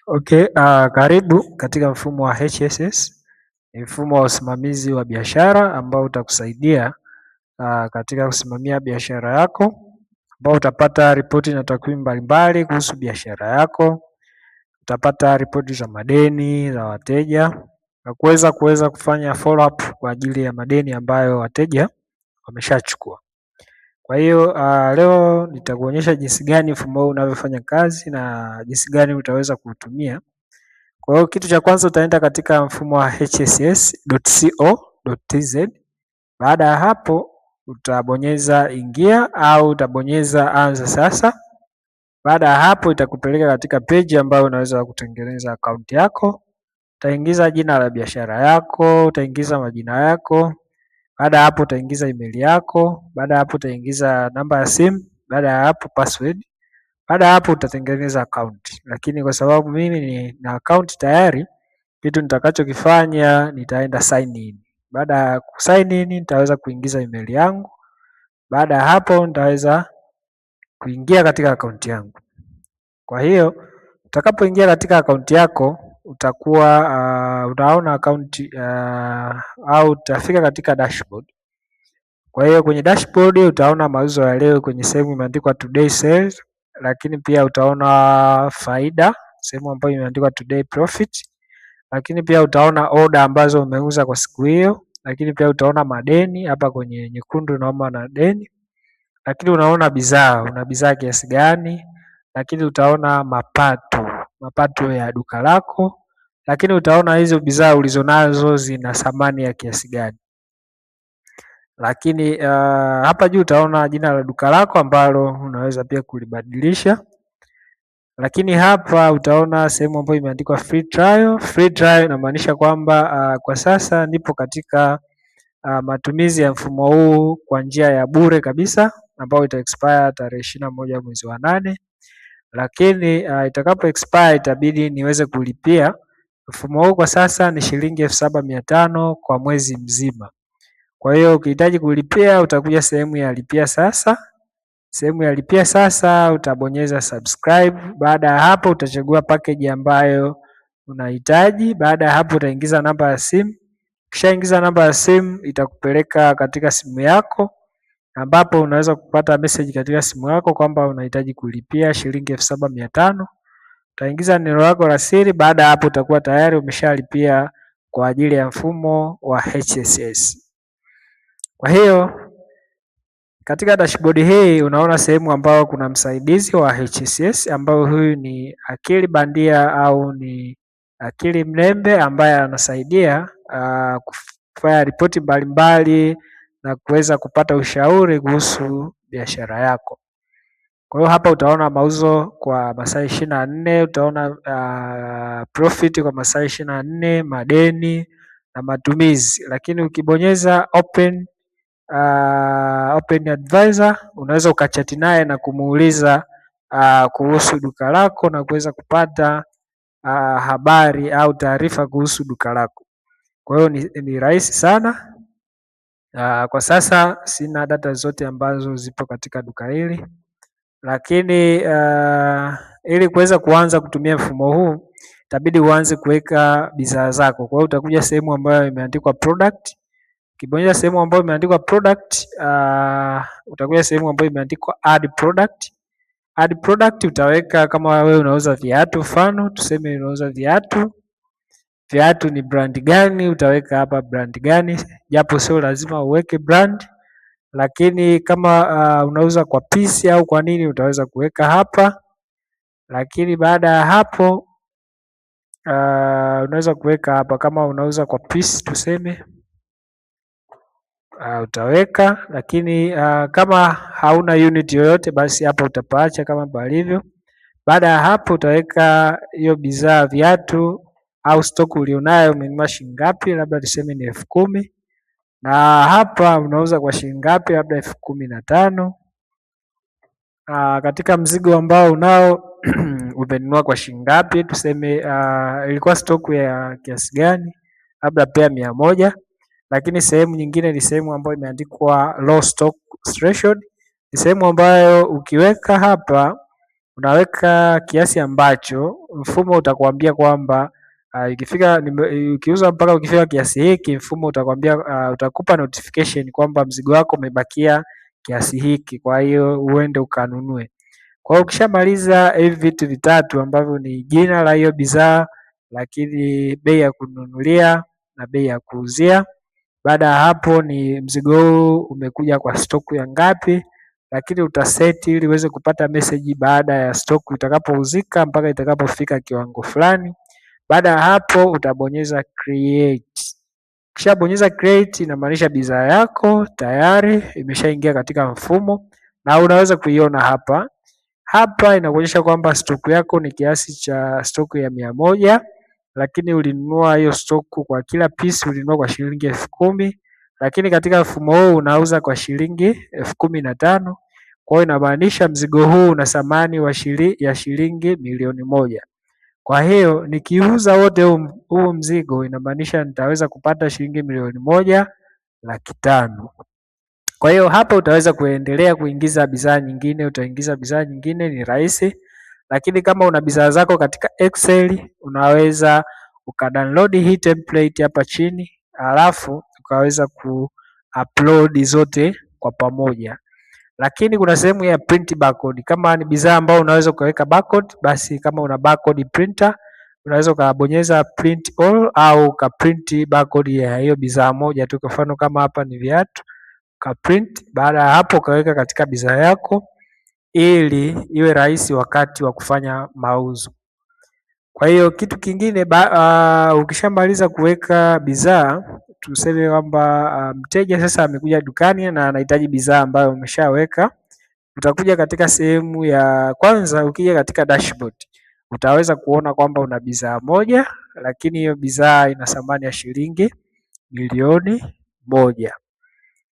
Okay, karibu katika mfumo wa HSS. Ni mfumo wa usimamizi wa biashara ambao utakusaidia katika kusimamia biashara yako, ambao utapata ripoti na takwimu mbalimbali kuhusu biashara yako. Utapata ripoti za madeni za wateja na kuweza kufanya follow up kwa ajili ya madeni ambayo wateja wameshachukua. Kwa hiyo leo nitakuonyesha jinsi gani mfumo huu unavyofanya kazi na jinsi gani utaweza kuutumia. Kwa hiyo kitu cha kwanza utaenda katika mfumo wa hss.co.tz. Baada ya hapo utabonyeza ingia au utabonyeza anza sasa. Baada ya hapo itakupeleka katika page ambayo unaweza kutengeneza akaunti yako. Utaingiza jina la biashara yako, utaingiza majina yako. Baada ya hapo utaingiza email yako. Baada ya hapo utaingiza namba ya simu. Baada ya hapo password. Baada ya hapo utatengeneza account. Lakini kwa sababu mimi nina account tayari, kitu nitakachokifanya nitaenda sign in. Baada ya sign in nitaweza kuingiza email yangu. Baada ya hapo nitaweza kuingia katika account yangu. Kwa hiyo utakapoingia katika account yako utakuwa utaona account au utafika katika dashboard. Kwa hiyo kwenye dashboard utaona mauzo ya leo kwenye sehemu imeandikwa today sales, lakini pia utaona faida sehemu ambayo imeandikwa today profit, lakini pia utaona order ambazo umeuza kwa siku hiyo, lakini pia utaona madeni hapa kwenye nyekundu unaona na deni, lakini unaona bidhaa, una bidhaa kiasi gani, lakini utaona mapato ya duka lako, lakini utaona hizo bidhaa ulizonazo zina thamani ya kiasi gani. Lakini hapa juu utaona jina la duka lako ambalo unaweza pia kulibadilisha. Lakini hapa utaona sehemu ambayo imeandikwa free trial. Free trial inamaanisha kwamba kwa sasa nipo katika matumizi ya mfumo huu kwa njia ya bure kabisa ambao ita expire tarehe 21 mwezi wa 8. Lakini itakapo expire itabidi niweze kulipia. Mfumo huu kwa sasa ni shilingi 7,500 kwa mwezi mzima. Kwa hiyo ukihitaji kulipia utakuja sehemu ya lipia sasa. Sehemu ya lipia sasa utabonyeza subscribe. Baada ya hapo utachagua package ambayo unahitaji. Baada ya hapo utaingiza namba ya simu. Ukishaingiza namba ya simu itakupeleka katika simu yako ambapo unaweza kupata message katika simu yako kwamba unahitaji kulipia shilingi 7,500. Utaingiza neno lako la siri. Baada ya hapo utakuwa tayari umeshalipia kwa ajili ya mfumo wa HSS. Kwa hiyo katika dashboard hii unaona sehemu ambayo kuna msaidizi wa HSS ambao huyu ni akili bandia au ni akili mnembe ambaye anasaidia kufanya ripoti mbalimbali na kuweza kupata ushauri kuhusu biashara yako. Kwa hiyo hapa utaona mauzo kwa masaa 24, utaona profit kwa masaa 24, madeni na matumizi. Lakini ukibonyeza open advisor unaweza ukachati naye na kumuuliza kuhusu duka lako na kuweza kupata habari au taarifa kuhusu duka lako. Kwa hiyo ni rahisi sana. Kwa sasa sina data zote ambazo zipo katika duka hili, lakini ili kuweza kuanza kutumia mfumo huu itabidi uanze kuweka bidhaa zako. Kwa hiyo utakuja sehemu ambayo imeandikwa product. Ukibonyeza sehemu ambayo imeandikwa product, utakuja sehemu ambayo imeandikwa add product. Add product utaweka kama wewe unauza viatu, mfano tuseme unauza viatu. Viatu ni brand gani? Utaweka hapa brand gani, japo sio lazima uweke brand. Lakini kama unauza kwa piece au kwa nini utaweza kuweka hapa. Lakini baada ya hapo unaweza kuweka hapa kama unauza kwa piece tuseme utaweka. Lakini kama hauna unit yoyote basi hapa utapaacha kama palivyo. Baada ya hapo utaweka hiyo bidhaa viatu au stock ulionayo umenunua shilingi ngapi, labda tuseme ni 10,000 na hapa unauza kwa shilingi ngapi, labda 15,000. Katika mzigo ambao unao umenunua kwa shilingi ngapi, tuseme ilikuwa stock ya kiasi gani, labda pia 100. Lakini sehemu nyingine ni sehemu ambayo imeandikwa low stock threshold. Ni sehemu ambayo ukiweka hapa unaweka kiasi ambacho mfumo utakwambia kwamba ukiuza mpaka ukifika kiasi hiki, mfumo utakwambia utakupa notification kwamba mzigo wako umebakia kiasi hiki, kwa hiyo uende ukanunue. Kwa hiyo ukishamaliza hivi vitu vitatu ambavyo ni jina la hiyo bidhaa, lakini bei ya kununulia na bei ya kuuzia. Baada ya hapo ni mzigo huu umekuja kwa stoku ya ngapi, lakini utaseti ili uweze kupata message baada ya stoku itakapouzika mpaka itakapofika kiwango fulani. Baada ya hapo utabonyeza create. Ukishabonyeza create inamaanisha bidhaa yako tayari imeshaingia katika mfumo na unaweza kuiona hapa. Hapa inakuonyesha kwamba stoku yako ni kiasi cha stoku ya 100, lakini ulinunua hiyo stoku kwa kila piece ulinunua kwa shilingi 10,000, lakini katika mfumo huu unauza kwa shilingi 15,000. Kwa hiyo inamaanisha mzigo huu una thamani ya shilingi milioni 1. Kwa hiyo nikiuza wote huu mzigo inamaanisha nitaweza kupata shilingi milioni 1,500,000. Kwa hiyo hapa utaweza kuendelea kuingiza bidhaa nyingine, utaingiza bidhaa nyingine, ni rahisi. Lakini kama una bidhaa zako katika Excel unaweza ukadownload hii template hapa chini, alafu ukaweza kuupload zote kwa pamoja. Lakini kuna sehemu ya print barcode. Kama ni bidhaa ambayo unaweza ukaweka barcode, basi kama una barcode printer unaweza ukabonyeza print all au ukaprint barcode ya hiyo bidhaa moja tu. Kwa mfano kama hapa ni viatu, ukaprint. Baada ya hapo ukaweka katika bidhaa yako ili iwe rahisi wakati wa kufanya mauzo. Kwa hiyo kitu kingine ukishamaliza kuweka bidhaa, tuseme kwamba mteja sasa amekuja dukani na anahitaji bidhaa ambayo umeshaweka, utakuja katika sehemu ya kwanza. Ukija katika dashboard utaweza kuona kwamba una bidhaa moja, lakini hiyo bidhaa ina thamani ya shilingi milioni 1.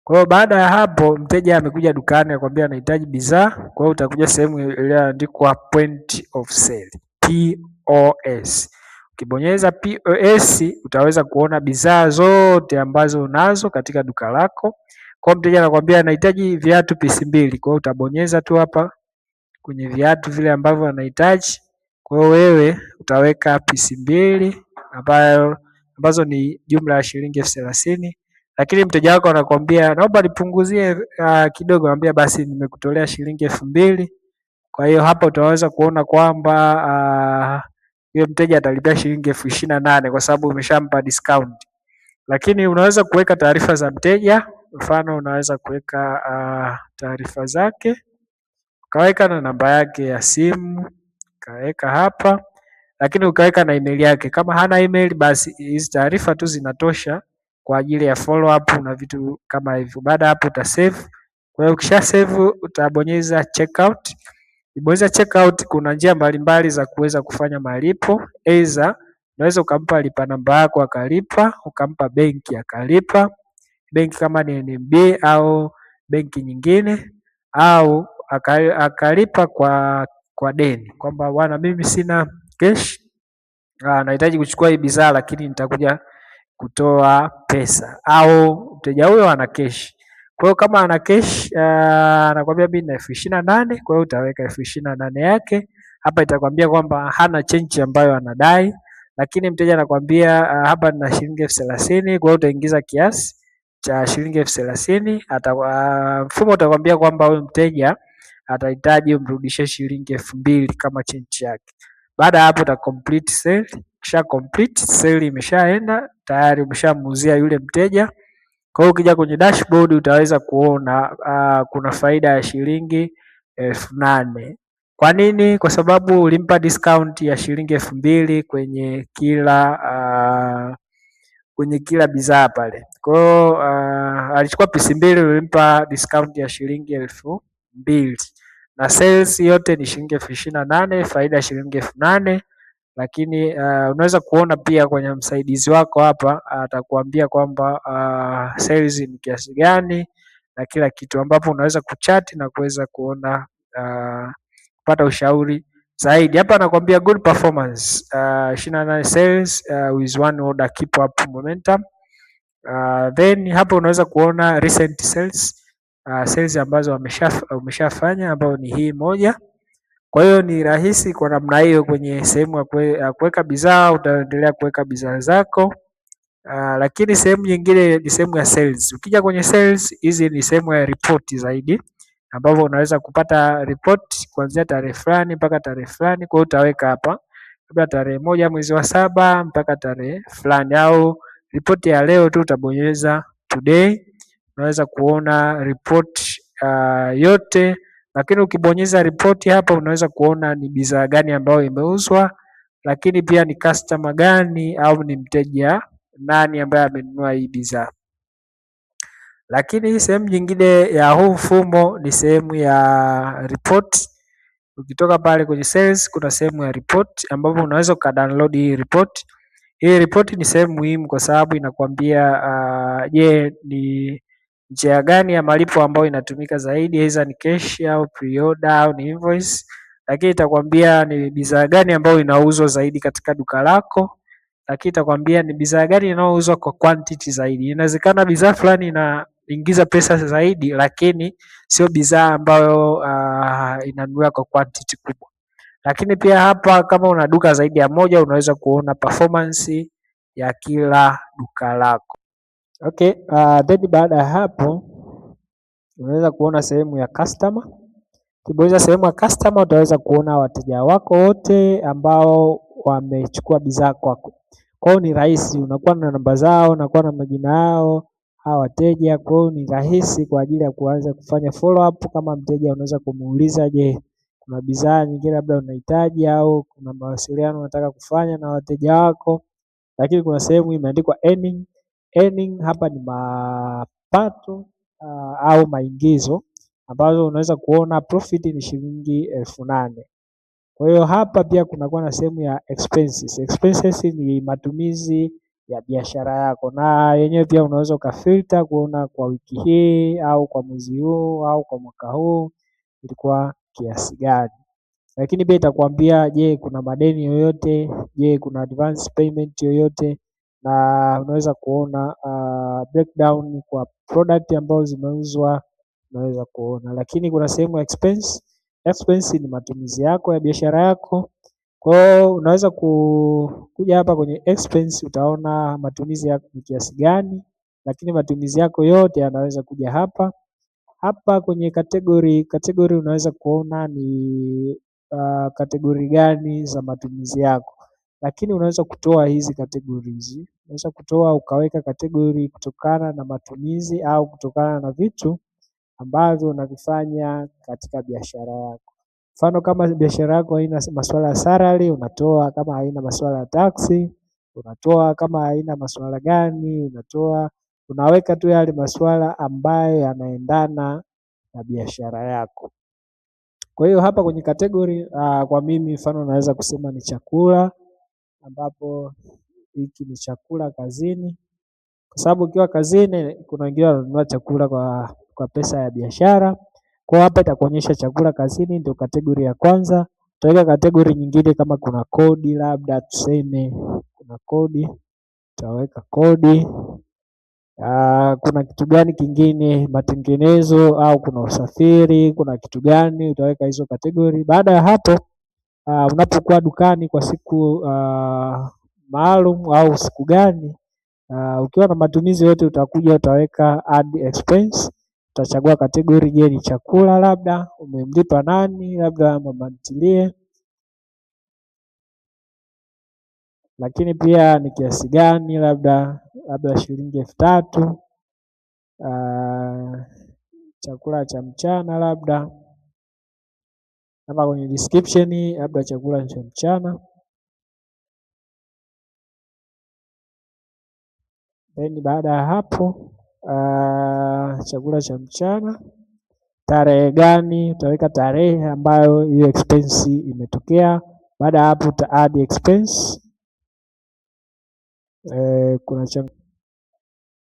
Kwa hiyo baada ya hapo mteja amekuja dukani akwambia anahitaji bidhaa. Kwa hiyo utakuja sehemu iliyoandikwa point of sale, POS. Ukibonyeza POS utaweza kuona bidhaa zote ambazo unazo katika duka lako. Kwa hiyo mteja anakwambia anahitaji viatu pisi 2. Kwa hiyo utabonyeza tu hapa kwenye viatu vile ambavyo anahitaji. Kwa hiyo wewe utaweka pisi 2 ambazo ni jumla ya shilingi 30,000. Lakini mteja wako anakwambia naomba nipunguzie kidogo, anambia basi nimekutolea shilingi 2,000. Kwa hiyo hapa utaweza kuona kwamba hiyo mteja atalipia shilingi 28,000 kwa sababu umeshampa discount. Lakini unaweza kuweka taarifa za mteja, mfano unaweza kuweka taarifa zake, ukaweka na namba yake ya simu, ukaweka hapa, lakini ukaweka na email yake. Kama hana email basi hizi taarifa tu zinatosha kwa ajili ya follow up na vitu kama hivyo. Baada hapo utasave. Kwa hiyo ukisha save utabonyeza checkout. Ukibonyeza checkout kuna njia mbalimbali za kuweza kufanya malipo. Aidha unaweza ukampa lipa namba yako akalipa, ukampa benki akalipa, benki kama ni NMB au benki nyingine, au akalipa kwa deni kwamba bwana mimi sina cash, nahitaji kuchukua hii bidhaa lakini nitakuja kutoa pesa, au mteja huyo ana cash. Kwa hiyo kama ana cash anakuambia mimi na 28,000, kwa hiyo utaweka 28,000 yake. Hapa itakwambia kwamba hana change ambayo anadai, lakini mteja anakuambia hapa nina shilingi 30,000, kwa hiyo utaingiza kiasi cha shilingi 30,000. Mfumo utakwambia kwamba huyu mteja atahitaji umrudishie shilingi 2,000 kama change yake. Baada ya hapo uta complete sale. Kisha complete sale imeshaenda tayari, umeshamuuzia yule mteja. Kwa hiyo ukija kwenye dashboard utaweza kuona kuna faida ya shilingi 8,000. Kwa nini? Kwa sababu ulimpa discount ya shilingi 2,000 kwenye kila bidhaa pale. Kwa hiyo alichukua pisi 2, ulimpa discount ya shilingi 2,000 na sales yote ni shilingi 28,000, faida ya shilingi 8,000. Lakini unaweza kuona pia kwenye msaidizi wako hapa atakuambia kwamba sales ni kiasi gani na kila kitu, ambapo unaweza kuchati na kuweza kuona kupata ushauri zaidi. Hapa anakuambia good performance 28 sales with one order, keep up momentum. Then hapo unaweza kuona recent sales, sales ambazo umeshafanya ambayo ni hii moja. Kwa hiyo ni rahisi kwa namna hiyo. Kwenye sehemu ya kuweka bidhaa utaendelea kuweka bidhaa zako. Lakini sehemu nyingine ni sehemu ya sales. Ukija kwenye sales, hizi ni sehemu ya ripoti zaidi, ambapo unaweza kupata ripoti kuanzia tarehe fulani mpaka tarehe fulani. Kwa hiyo utaweka hapa labda tarehe 1/7 mpaka tarehe fulani, au ripoti ya leo tu utabonyeza today, unaweza kuona ripoti yote. Lakini ukibonyeza ripoti hapa unaweza kuona ni bidhaa gani ambayo imeuzwa, lakini pia ni customer gani au ni mteja nani ambaye amenunua hii bidhaa. Lakini hii sehemu nyingine ya huu mfumo ni sehemu ya report. Ukitoka pale kwenye sales kuna sehemu ya report ambapo unaweza ukadownload hii report. Hii report ni sehemu muhimu kwa sababu inakwambia ni njia gani ya malipo ambayo inatumika zaidi, aidha ni cash au pre-order au ni invoice. Lakini itakwambia ni bidhaa gani ambayo inauzwa zaidi katika duka lako, lakini itakwambia ni bidhaa gani inayouzwa kwa quantity zaidi. Inawezekana bidhaa fulani inaingiza pesa zaidi, lakini sio bidhaa ambayo inanunuliwa kwa quantity kubwa. Lakini pia hapa kama una duka zaidi ya moja unaweza kuona performance ya kila duka lako. Okay, then baada ya hapo unaweza kuona sehemu ya customer. Ukibonyeza sehemu ya customer utaweza kuona wateja wako wote ambao wamechukua bidhaa kwako. Kwa hiyo ni rahisi, unakuwa na namba zao, unakuwa na majina yao hawa wateja. Kwa hiyo ni rahisi kwa ajili ya kuanza kufanya follow up. Kama mteja unaweza kumuuliza, je, kuna bidhaa nyingine labda unahitaji au kuna mawasiliano unataka kufanya na wateja wako. Lakini kuna sehemu imeandikwa earning. Earning hapa ni mapato au maingizo ambazo unaweza kuona profit ni shilingi 8,000. Kwa hiyo hapa pia kunakuwa na sehemu ya expenses. Expenses ni matumizi ya biashara yako, na yenyewe pia unaweza ukafilter kuona kwa wiki hii au kwa mwezi huu au kwa mwaka huu ilikuwa kiasi gani. Lakini pia itakwambia, je, kuna madeni yoyote, je, kuna advance payment yoyote, na unaweza kuona breakdown kwa product ambazo zimeuzwa unaweza kuona. Lakini kuna sehemu ya expense. Expense ni matumizi yako ya biashara yako. Kwa hiyo unaweza kuja hapa kwenye expense, utaona matumizi yako ni kiasi gani, lakini matumizi yako yote yanaweza kuja hapa. Hapa kwenye category unaweza kuona ni category gani za matumizi yako, lakini unaweza kutoa hizi categories. Unaweza kutoa ukaweka category kutokana na matumizi au kutokana na vitu ambavyo unavifanya katika biashara yako. Mfano, kama biashara yako haina masuala ya salary unatoa, kama haina masuala ya taxi unatoa, kama haina masuala gani unatoa. Unaweka tu yale masuala ambayo yanaendana na biashara yako. Kwa hiyo hapa kwenye category kwa mimi mfano naweza kusema ni chakula, ambapo hiki ni chakula kazini, kwa sababu ukiwa kazini kuna wengine wananunua chakula kwa pesa ya biashara. Kwa hapa itakuonyesha chakula kazini ndio category ya kwanza. Utaweka category nyingine kama kuna kodi, labda tuseme kuna kodi, utaweka kodi. Kuna kitu gani kingine, matengenezo au kuna usafiri, kuna kitu gani, utaweka hizo category. Baada ya hapo unapokuwa dukani kwa siku maalum au siku gani, ukiwa na matumizi yote utakuja utaweka add expense. Utachagua category, je, ni chakula, labda umemlipa nani, labda mama ntilie, lakini pia ni kiasi gani, labda shilingi 3,000. Chakula cha mchana, labda kama kwenye description labda chakula cha mchana. Then baada ya hapo chakula cha mchana, tarehe gani, utaweka tarehe ambayo hiyo expense imetokea. Baada ya hapo uta add expense. Kuna